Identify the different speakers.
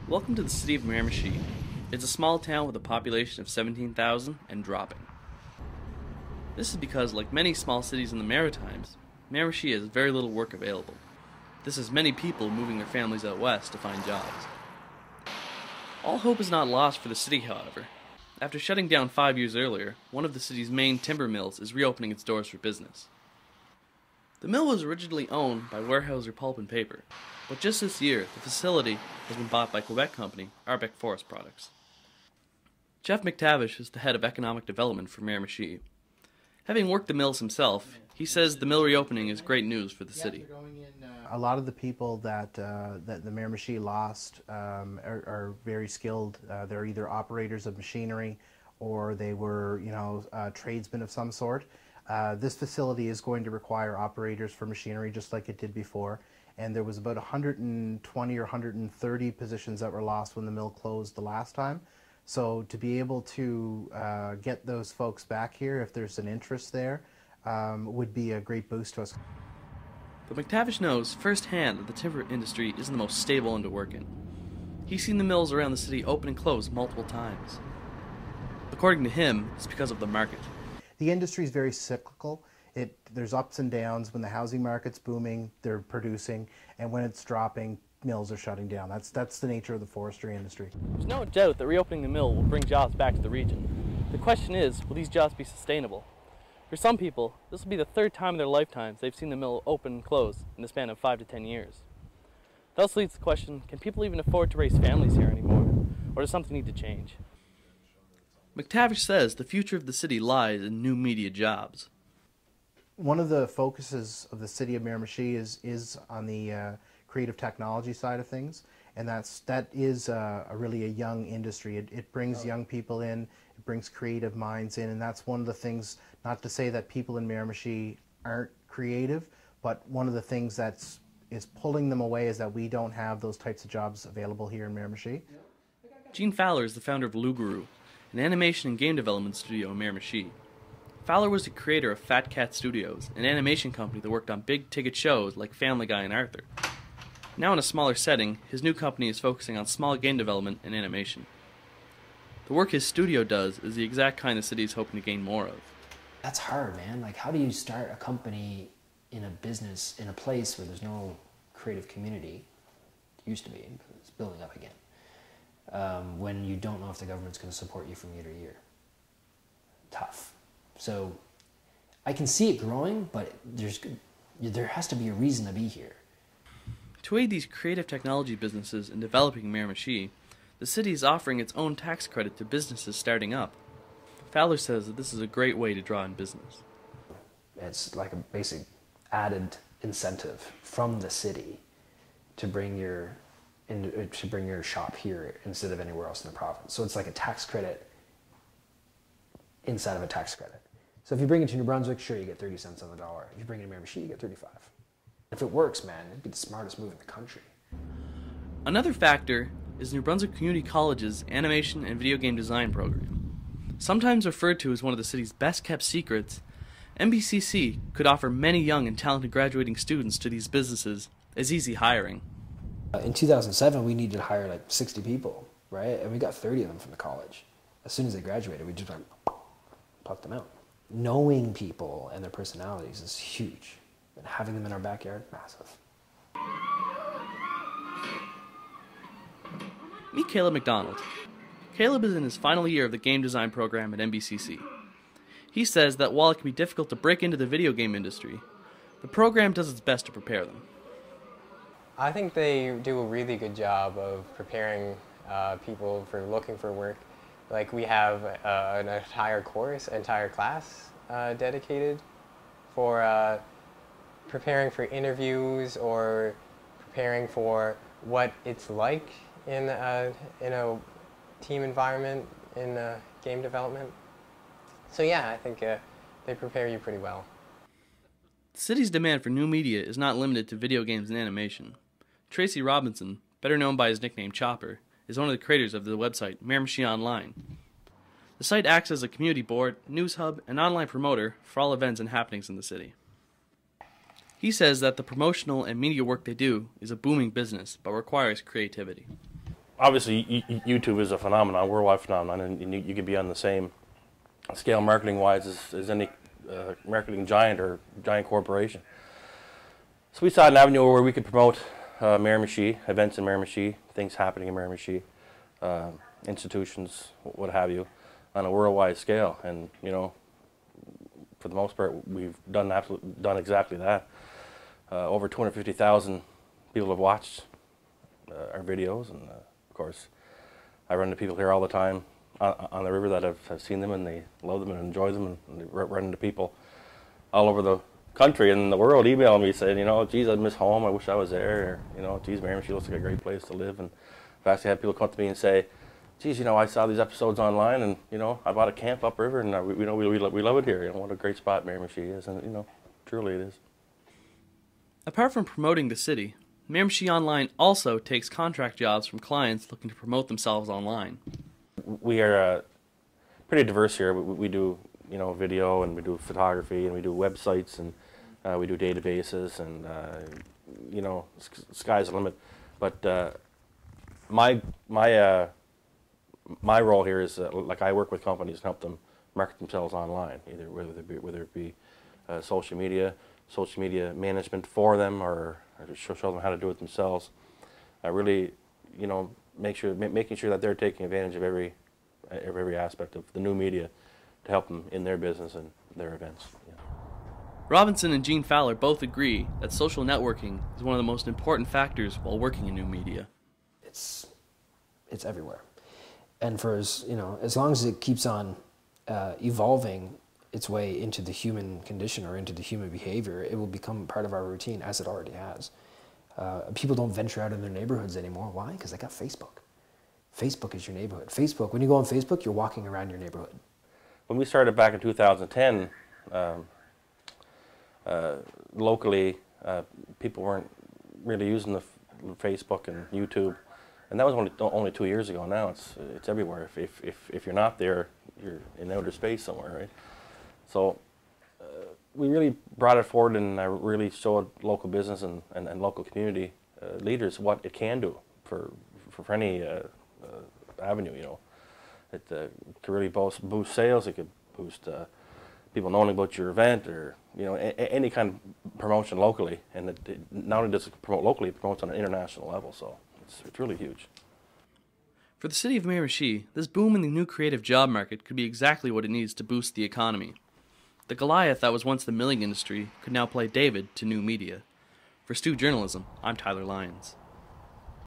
Speaker 1: Welcome to the city of Miramichi. It's a small town with a population of 17,000 and dropping. This is because, like many small cities in the Maritimes, Miramichi has very little work available. This has many people moving their families out west to find jobs. All hope is not lost for the city, however. After shutting down 5 years earlier, one of the city's main timber mills is reopening its doors for business. The mill was originally owned by Weyerhaeuser Pulp and Paper, but just this year, the facility has been bought by Quebec company Arbeck Forest Products. Jeff McTavish is the head of economic development for Miramichi. Having worked the mills himself, he says the mill reopening is great news for the city.
Speaker 2: A lot of the people that the Miramichi lost are very skilled. They're either operators of machinery or they were, tradesmen of some sort. This facility is going to require operators for machinery just like it did before. And there was about 120 or 130 positions that were lost when the mill closed the last time. So to be able to get those folks back here, if there's an interest there, would be a great boost to us.
Speaker 1: But McTavish knows firsthand that the timber industry isn't the most stable one to work in. He's seen the mills around the city open and close multiple times. According to him, it's because of the market.
Speaker 2: The industry is very cyclical. There's ups and downs. When the housing market's booming, they're producing, and when it's dropping, mills are shutting down. That's the nature of the forestry industry.
Speaker 1: There's no doubt that reopening the mill will bring jobs back to the region. The question is, will these jobs be sustainable? For some people, this will be the third time in their lifetimes they've seen the mill open and close in the span of 5 to 10 years. Thus leads to the question, can people even afford to raise families here anymore? Or does something need to change? McTavish says the future of the city lies in new media jobs.
Speaker 2: One of the focuses of the city of Miramichi is on the creative technology side of things, and that is really a young industry. It brings young people in, it brings creative minds in, and that's one of the things, not to say that people in Miramichi aren't creative, but one of the things is pulling them away is that we don't have those types of jobs available here in Miramichi.
Speaker 1: Gene Fowler is the founder of Luguru, an animation and game development studio in Miramichi. Fowler was the creator of Fat Cat Studios, an animation company that worked on big-ticket shows like Family Guy and Arthur. Now in a smaller setting, his new company is focusing on small game development and animation. The work his studio does is the exact kind the city is hoping to gain more of.
Speaker 3: That's hard, man. Like, how do you start a company in a business, in a place where there's no creative community? It used to be, but it's building up again. When you don't know if the government's going to support you from year to year. Tough. So I can see it growing, but there has to be a reason to be here.
Speaker 1: To aid these creative technology businesses in developing Miramichi, the city is offering its own tax credit to businesses starting up. Fowler says that this is a great way to draw in business.
Speaker 3: It's like a basic added incentive from the city to bring your shop here instead of anywhere else in the province. So it's like a tax credit inside of a tax credit. So if you bring it to New Brunswick, sure, you get 30 cents on the dollar. If you bring it to Miramichi, you get 35. If it works, man, it'd be the smartest move in the country.
Speaker 1: Another factor is New Brunswick Community College's animation and video game design program. Sometimes referred to as one of the city's best-kept secrets, NBCC could offer many young and talented graduating students to these businesses as easy hiring.
Speaker 3: In 2007, we needed to hire like 60 people, right? And we got 30 of them from the college. As soon as they graduated, we just like plucked them out. Knowing people and their personalities is huge. And having them in our backyard, massive.
Speaker 1: Meet Caleb McDonald. Caleb is in his final year of the game design program at NBCC. He says that while it can be difficult to break into the video game industry, the program does its best to prepare them.
Speaker 4: I think they do a really good job of preparing people for looking for work. Like, we have an entire class dedicated for preparing for interviews or preparing for what it's like in a team environment in game development. So yeah, I think they prepare you pretty well.
Speaker 1: The city's demand for new media is not limited to video games and animation. Tracy Robinson, better known by his nickname Chopper, is one of the creators of the website Miramichi Online. The site acts as a community board, news hub, and online promoter for all events and happenings in the city. He says that the promotional and media work they do is a booming business, but requires creativity.
Speaker 5: obviously YouTube is a phenomenon, worldwide phenomenon, and you could be on the same scale marketing-wise as any marketing giant or giant corporation. So we saw an avenue where we could promote Miramichi, events in Miramichi, things happening in Miramichi, institutions, what have you, on a worldwide scale. And you know, for the most part, we've done exactly that. Over 250,000 people have watched our videos, and of course, I run into people here all the time on the river that have seen them, and they love them and enjoy them, and they run into people all over the country and the world emailing me saying, you know, geez, I miss home, I wish I was there, or, you know, geez, Miramichi looks like a great place to live. And I've actually had people come to me and say, geez, you know, I saw these episodes online, and, you know, I bought a camp upriver, and we love it here. You know, what a great spot Miramichi is, and, you know, truly it is.
Speaker 1: Apart from promoting the city, Miramichi Online also takes contract jobs from clients looking to promote themselves online.
Speaker 5: We are pretty diverse here. We do, you know, video, and we do photography, and we do websites, and we do databases, and you know, sky's the limit. But my role here is like I work with companies and help them market themselves online, either whether it be social media management for them, or show them how to do it themselves. Really, you know, making sure that they're taking advantage of every aspect of the new media to help them in their business and their events. Yeah.
Speaker 1: Robinson and Gene Fowler both agree that social networking is one of the most important factors while working in new media.
Speaker 3: It's everywhere, and for as long as it keeps on evolving its way into the human condition or into the human behavior, it will become part of our routine, as it already has. People don't venture out of their neighborhoods anymore. Why? Because they got Facebook. Facebook is your neighborhood. Facebook, when you go on Facebook, you're walking around your neighborhood.
Speaker 5: When we started back in 2010, locally, people weren't really using the Facebook and YouTube, and that was only 2 years ago. Now it's everywhere. If you're not there, you're in outer space somewhere, right? So we really brought it forward, and really showed local business and local community leaders what it can do for any avenue. You know, it could really boost sales. It could boost people knowing about your event, or you know, any kind of promotion locally. And it not only does it promote locally, it promotes on an international level. So it's really huge.
Speaker 1: For the city of Miramichi, this boom in the new creative job market could be exactly what it needs to boost the economy. The Goliath that was once the milling industry could now play David to new media. For Stu Journalism, I'm Tyler Lyons.